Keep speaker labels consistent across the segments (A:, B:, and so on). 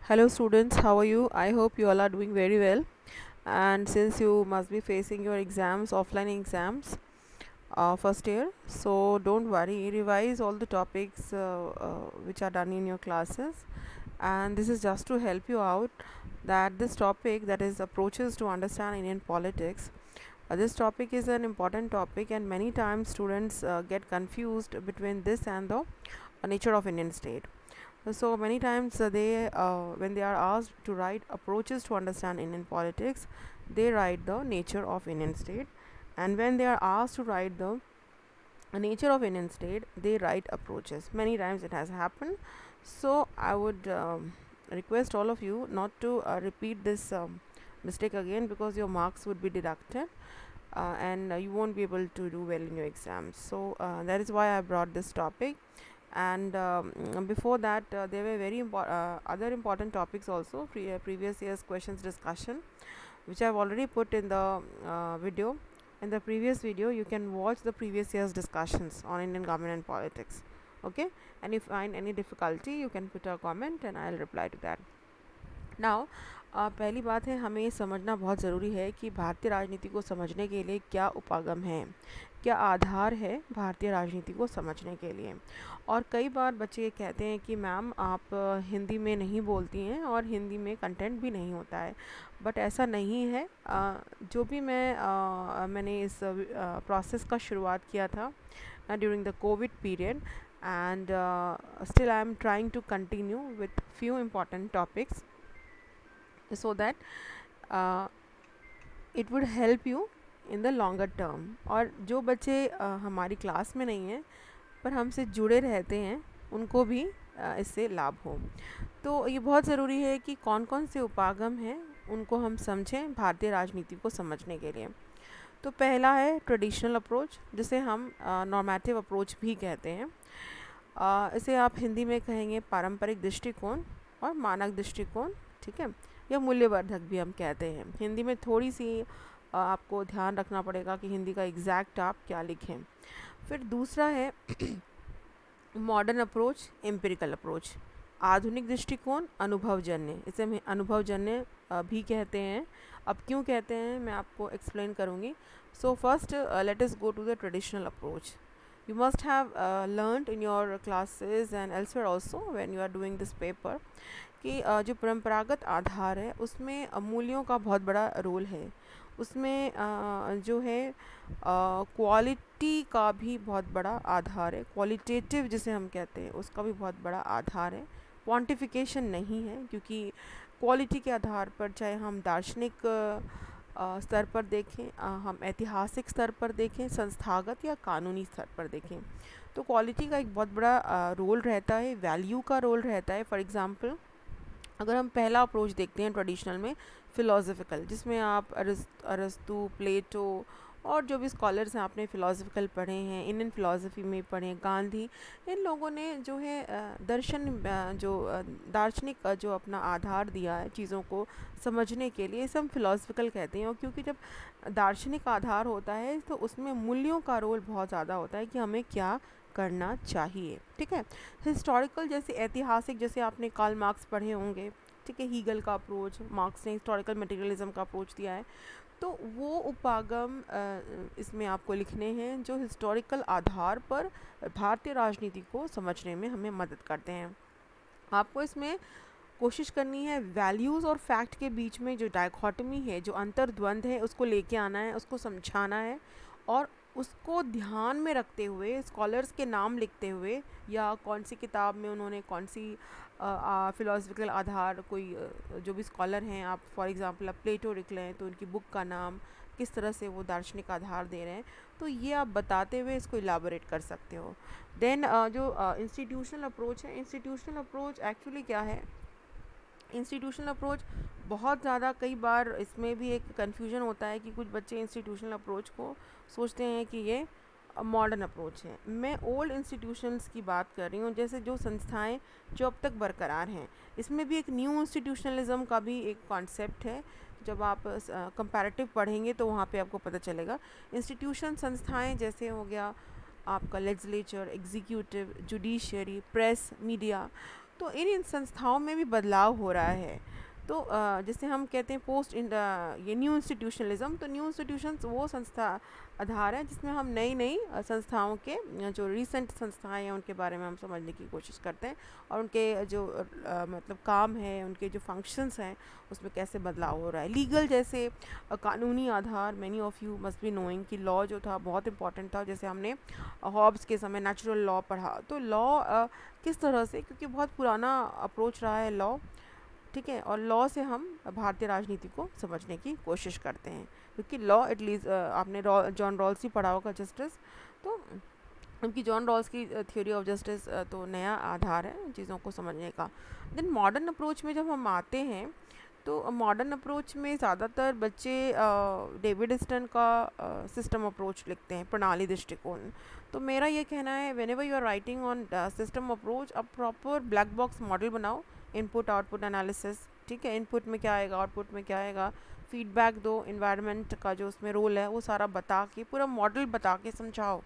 A: Hello students, how are you? I hope you all are doing very well. And since you must be facing your exams, offline exams, first year, so don't worry, revise all the topics which are done in your classes. And this is just to help you out that this topic, that is approaches to understand Indian politics. This topic is an important topic, and many times students get confused between this and the nature of Indian state. So many times when they are asked to write approaches to understand Indian politics, they write the nature of Indian state, and when they are asked to write the nature of Indian state, they write approaches. Many times it has happened. So I would request all of you not to repeat this mistake again, because your marks would be deducted, and you won't be able to do well in your exams. So that is why I brought this topic. And before that, there were other important topics also, previous year's questions discussion, which I've already put in the video. In the previous video, you can watch the previous year's discussions on Indian government and politics. Okay, and if you find any difficulty, you can put a comment and I'll reply to that. Now पहली बात है, हमें समझना बहुत ज़रूरी है कि भारतीय राजनीति को समझने के लिए क्या उपागम है, क्या आधार है भारतीय राजनीति को समझने के लिए। और कई बार बच्चे ये कहते हैं कि मैम आप हिंदी में नहीं बोलती हैं और हिंदी में कंटेंट भी नहीं होता है, बट ऐसा नहीं है। जो भी मैंने इस प्रोसेस का शुरुआत किया था during the covid period, and still I am trying to continue with few important topics so that it would help you in the longer term. और जो बच्चे हमारी क्लास में नहीं हैं पर हमसे जुड़े रहते हैं, उनको भी इससे लाभ हो। तो ये बहुत ज़रूरी है कि कौन कौन से उपागम हैं उनको हम समझें भारतीय राजनीति को समझने के लिए। तो पहला है ट्रेडिशनल अप्रोच, जिसे हम नॉर्मेटिव अप्रोच भी कहते हैं। इसे आप हिंदी में कहेंगे पारंपरिक दृष्टिकोण और मानक दृष्टिकोण, ठीक है, या मूल्यवर्धक भी हम कहते हैं। हिंदी में थोड़ी सी आपको ध्यान रखना पड़ेगा कि हिंदी का एग्जैक्ट आप क्या लिखें। फिर दूसरा है मॉडर्न अप्रोच, एम्पिरिकल अप्रोच, आधुनिक दृष्टिकोण, अनुभवजन्य, इसे हम अनुभवजन्य भी कहते हैं। अब क्यों कहते हैं मैं आपको एक्सप्लेन करूँगी। So first let us go to the traditional approach. You must have learned in your classes and elsewhere also when you are doing this paper कि जो परंपरागत आधार है उसमें मूल्यों का बहुत बड़ा रोल है। उसमें जो है क्वालिटी का भी बहुत बड़ा आधार है, क्वालिटेटिव जिसे हम कहते हैं उसका भी बहुत बड़ा आधार है। क्वांटिफिकेशन नहीं है, क्योंकि क्वालिटी के आधार पर चाहे हम दार्शनिक स्तर पर देखें, हम ऐतिहासिक स्तर पर देखें, संस्थागत या कानूनी स्तर पर देखें, तो क्वालिटी का एक बहुत बड़ा रोल रहता है, वैल्यू का रोल रहता है। फॉर एग्ज़ाम्पल, अगर हम पहला अप्रोच देखते हैं ट्रेडिशनल में, फ़िलोसफिकल, जिसमें आप अरस्तु, प्लेटो और जो भी स्कॉलर्स हैं आपने फ़िलोसफिकल पढ़े हैं, इंडियन फ़िलासफ़ी में पढ़े हैं, गांधी, इन लोगों ने जो है दार्शनिक जो अपना आधार दिया है चीज़ों को समझने के लिए, इसे हम फ़िलोसफिकल कहते हैं। और क्योंकि जब दार्शनिक आधार होता है तो उसमें मूल्यों का रोल बहुत ज़्यादा होता है कि हमें क्या करना चाहिए, ठीक है। हिस्टोरिकल, जैसे ऐतिहासिक, जैसे आपने कार्ल मार्क्स पढ़े होंगे, ठीक है, हीगल का अप्रोच, मार्क्स ने हिस्टोरिकल मटेरियलिज्म का अप्रोच दिया है, तो वो उपागम इसमें आपको लिखने हैं जो हिस्टोरिकल आधार पर भारतीय राजनीति को समझने में हमें मदद करते हैं। आपको इसमें कोशिश करनी है वैल्यूज़ और फैक्ट के बीच में जो डायकॉटमी है, जो अंतर्द्वंद है, उसको लेके आना है, उसको समझाना है, और उसको ध्यान में रखते हुए स्कॉलर्स के नाम लिखते हुए, या कौन सी किताब में उन्होंने कौन सी फ़िलोसफिकल आधार, कोई जो भी स्कॉलर हैं, आप फॉर एग्ज़ाम्पल आप प्लेटो लिख लें तो उनकी बुक का नाम, किस तरह से वो दार्शनिक आधार दे रहे हैं, तो ये आप बताते हुए इसको इलाबोरेट कर सकते हो। देन जो इंस्टीट्यूशनल अप्रोच है, इंस्टीट्यूशनल अप्रोच एक्चुअली क्या है? इंस्टीट्यूशनल अप्रोच बहुत ज़्यादा, कई बार इसमें भी एक कन्फ्यूजन होता है कि कुछ बच्चे इंस्टीट्यूशनल अप्रोच को सोचते हैं कि ये मॉडर्न अप्रोच है। मैं ओल्ड इंस्टीट्यूशंस की बात कर रही हूँ, जैसे जो संस्थाएं जो अब तक बरकरार हैं। इसमें भी एक न्यू इंस्टीट्यूशनलिज्म का भी एक कॉन्सेप्ट है, जब आप कंपैरेटिव पढ़ेंगे तो वहाँ पे आपको पता चलेगा। इंस्टीट्यूशन, संस्थाएं, जैसे हो गया आपका legislature, executive, judiciary, press, media, तो इन संस्थाओं में भी बदलाव हो रहा है। तो जैसे हम कहते हैं ये न्यू इंस्टीट्यूशनलिज्म, तो न्यू इंस्टीट्यूशंस वो संस्था आधार है जिसमें हम नई नई संस्थाओं के जो रीसेंट संस्थाएं हैं उनके बारे में हम समझने की कोशिश करते हैं, और उनके जो मतलब काम है, उनके जो फंक्शंस हैं उसमें कैसे बदलाव हो रहा है। लीगल जैसे कानूनी आधार, many of you must be knowing कि लॉ जो था बहुत इंपॉर्टेंट था। जैसे हमने हॉब्स के समय नेचुरल लॉ पढ़ा, तो लॉ किस तरह से, क्योंकि बहुत पुराना अप्रोच रहा है लॉ, ठीक है, और लॉ से हम भारतीय राजनीति को समझने की कोशिश करते हैं, क्योंकि लॉ एटलीस्ट आपने जॉन रॉल्स ही पढ़ा होगा जस्टिस, तो उनकी जॉन रॉल्स की थ्योरी ऑफ जस्टिस तो नया आधार है चीज़ों को समझने का। देन मॉडर्न अप्रोच में जब हम आते हैं, तो मॉडर्न अप्रोच में ज़्यादातर बच्चे डेविड स्टन का सिस्टम अप्रोच लिखते हैं, प्रणाली दृष्टिकोण। तो मेरा ये कहना है, whenever you are writing on system approach, अब प्रॉपर ब्लैक बॉक्स मॉडल बनाओ, इनपुट आउटपुट एनालिसिस, ठीक है, इनपुट में क्या आएगा, आउटपुट में क्या आएगा, फीडबैक दो, इन्वायरमेंट का जो उसमें रोल है वो सारा बता के, पूरा मॉडल बता के समझाओ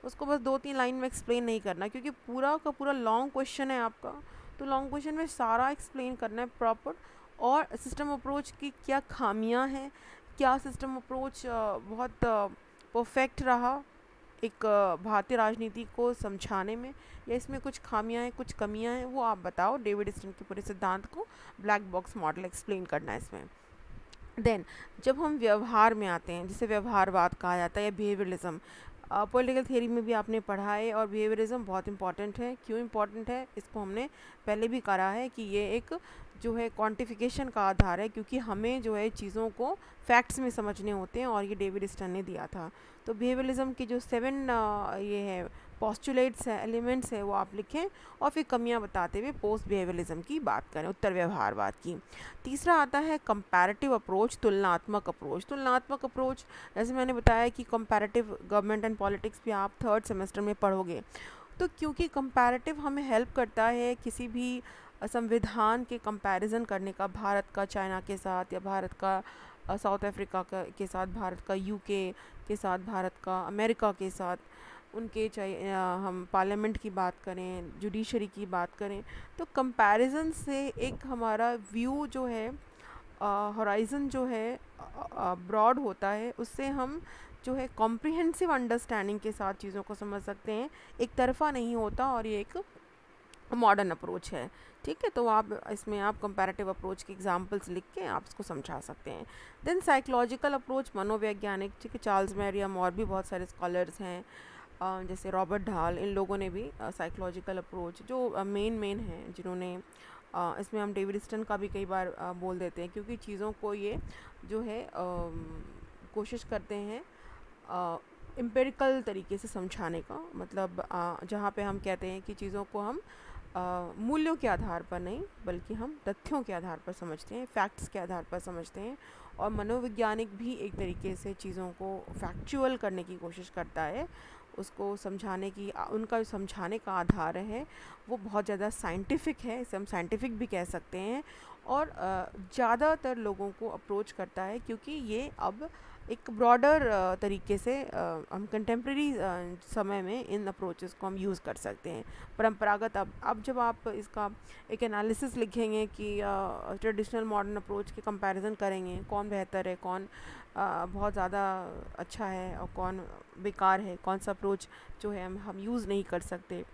A: उसको। बस 2-3 लाइन में एक्सप्लेन नहीं करना, क्योंकि पूरा का पूरा लॉन्ग क्वेश्चन है आपका, तो लॉन्ग क्वेश्चन में सारा एक्सप्लेन करना है प्रॉपर। और सिस्टम अप्रोच की क्या खामियां हैं, क्या सिस्टम अप्रोच बहुत परफेक्ट रहा एक भारतीय राजनीति को समझाने में, या इसमें कुछ खामियां हैं, कुछ कमियां हैं, वो आप बताओ। डेविड स्टन के पूरे सिद्धांत को ब्लैक बॉक्स मॉडल एक्सप्लेन करना है इसमें। देन जब हम व्यवहार में आते हैं, जिसे व्यवहारवाद कहा जाता है या बिहेवियरलिज्म, पॉलिटिकल थियरी में भी आपने पढ़ा है, और बिहेवियरिज्म बहुत इंपॉर्टेंट है। क्यों इंपॉर्टेंट है, इसको हमने पहले भी करा है कि ये एक जो है क्वांटिफिकेशन का आधार है, क्योंकि हमें जो है चीज़ों को फैक्ट्स में समझने होते हैं, और ये डेविड स्टन ने दिया था। तो बिहेवियरिज्म की जो 7 ये है पॉस्टुलेट्स है, एलिमेंट्स है, वो आप लिखें, और फिर कमियां बताते हुए पोस्ट बिहेवियरिज्म की बात करें, उत्तर व्यवहारवाद की। तीसरा आता है कंपैरेटिव अप्रोच, तुलनात्मक अप्रोच। तुलनात्मक अप्रोच, जैसे मैंने बताया कि कंपैरेटिव गवर्नमेंट एंड पॉलिटिक्स भी आप 3rd सेमेस्टर में पढ़ोगे, तो क्योंकि कंपैरेटिव हमें हेल्प करता है किसी भी संविधान के कंपैरिजन करने का, भारत का चाइना के साथ, या भारत का साउथ अफ्रीका के साथ, भारत का यूके के साथ, भारत का अमेरिका के साथ, उनके चाहे हम पार्लियामेंट की बात करें, जुडिशरी की बात करें, तो कंपैरिजन से एक हमारा व्यू जो है, हॉराइज़न जो है ब्रॉड होता है, उससे हम जो है कॉम्प्रिहेंसिव अंडरस्टैंडिंग के साथ चीज़ों को समझ सकते हैं, एक तरफ़ा नहीं होता, और ये एक मॉडर्न अप्रोच है, ठीक है। तो आप इसमें आप कंपैरेटिव अप्रोच के एग्जांपल्स लिख के आप इसको समझा सकते हैं। देन साइकोलॉजिकल अप्रोच, मनोवैज्ञानिक, ठीक है, चार्ल्स मैरियम और भी बहुत सारे स्कॉलर्स हैं, जैसे रॉबर्ट ढाल, इन लोगों ने भी साइकोलॉजिकल अप्रोच जो मेन हैं जिन्होंने इसमें हम डेविड स्टन का भी कई बार बोल देते हैं, क्योंकि चीज़ों को ये जो है कोशिश करते हैं एम्पिरिकल तरीके से समझाने का, मतलब जहाँ पे हम कहते हैं कि चीज़ों को हम मूल्यों के आधार पर नहीं, बल्कि हम तथ्यों के आधार पर समझते हैं, फैक्ट्स के आधार पर समझते हैं। और मनोवैज्ञानिक भी एक तरीके से चीज़ों को फैक्चुअल करने की कोशिश करता है, उसको समझाने की, उनका जो समझाने का आधार है वो बहुत ज़्यादा साइंटिफिक है, इसे हम साइंटिफिक भी कह सकते हैं, और ज़्यादातर लोगों को अप्रोच करता है, क्योंकि ये अब एक ब्रॉडर तरीके से हम कंटेम्प्रेरी समय में इन अप्रोचेस को हम यूज़ कर सकते हैं। परंपरागत, अब जब आप इसका एक एनालिसिस लिखेंगे कि ट्रेडिशनल मॉडर्न अप्रोच के कंपैरिजन करेंगे, कौन बेहतर है, कौन बहुत ज़्यादा अच्छा है, और कौन बेकार है, कौन सा अप्रोच जो है हम यूज़ नहीं कर सकते,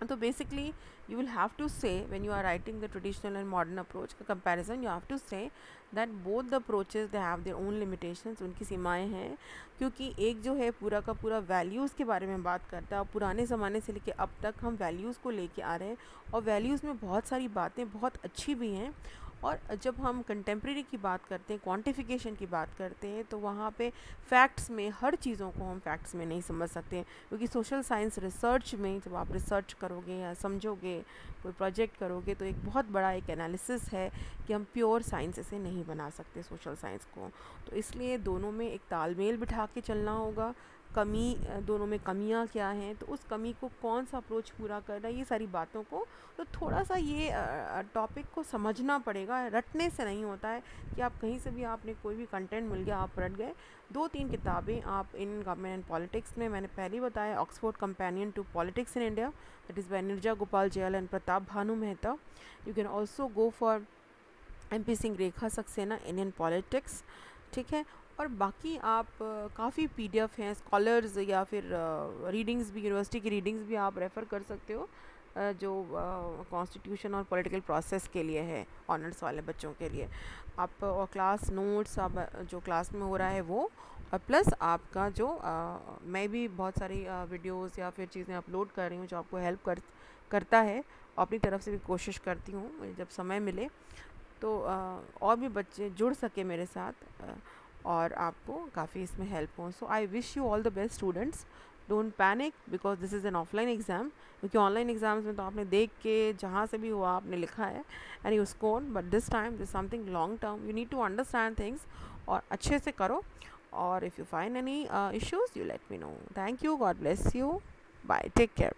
A: तो basically you will have to say, when you are writing the traditional and modern approach का comparison, you have to say that both the approaches they have their own limitations, उनकी सीमाएं हैं, क्योंकि एक जो है पूरा का पूरा वैल्यूज़ के बारे में बात करता है, और पुराने ज़माने से लेके अब तक हम वैल्यूज़ को लेके आ रहे हैं, और वैल्यूज़ में बहुत सारी बातें बहुत अच्छी भी हैं, और जब हम कंटेम्प्रेरी की बात करते हैं, क्वांटिफिकेशन की बात करते हैं, तो वहाँ पे फैक्ट्स में हर चीज़ों को हम फैक्ट्स में नहीं समझ सकते हैं, क्योंकि सोशल साइंस रिसर्च में जब आप रिसर्च करोगे या समझोगे, कोई प्रोजेक्ट करोगे, तो एक बहुत बड़ा एक एनालिसिस है कि हम प्योर साइंस इसे नहीं बना सकते सोशल साइंस को। तो इसलिए दोनों में एक तालमेल बिठा के चलना होगा, दोनों में कमियां क्या हैं, तो उस कमी को कौन सा अप्रोच पूरा करना है, ये सारी बातों को तो थोड़ा सा ये टॉपिक को समझना पड़ेगा। रटने से नहीं होता है कि आप कहीं से भी आपने कोई भी कंटेंट मिल गया आप रट गए। 2-3 किताबें आप इन गवर्नमेंट एंड पॉलिटिक्स में, मैंने पहले ही बताया, Oxford companion to politics in India, that is by Niraja Gopal Jayal and Pratap Bhanu Mehta. You can also go for MP Singh, Rekha Saxena, Indian politics, ठीक है। और बाकी आप काफ़ी PDF हैं, स्कॉलर्स या फिर रीडिंग्स भी, यूनिवर्सिटी की रीडिंग्स भी आप रेफ़र कर सकते हो, जो कॉन्स्टिट्यूशन और पॉलिटिकल प्रोसेस के लिए है, ऑनर्स वाले बच्चों के लिए। आप और क्लास नोट्स आप जो क्लास में हो रहा है वो, और प्लस आपका जो मैं भी बहुत सारी वीडियोस या फिर चीज़ें अपलोड कर रही हूँ जो आपको हेल्प करता है। अपनी तरफ से भी कोशिश करती हूँ मुझे जब समय मिले तो और भी बच्चे जुड़ सके मेरे साथ, और आपको काफ़ी इसमें हेल्प हो। So I wish you all the best students. Don't panic because this is an offline exam, क्योंकि ऑनलाइन एग्ज़ाम्स में तो आपने देख के जहाँ से भी हुआ आपने लिखा है and you score, but this time this something long term, you need to understand things और अच्छे से करो। और if you find any issues you let me know. Thank you, God bless you, bye, take care.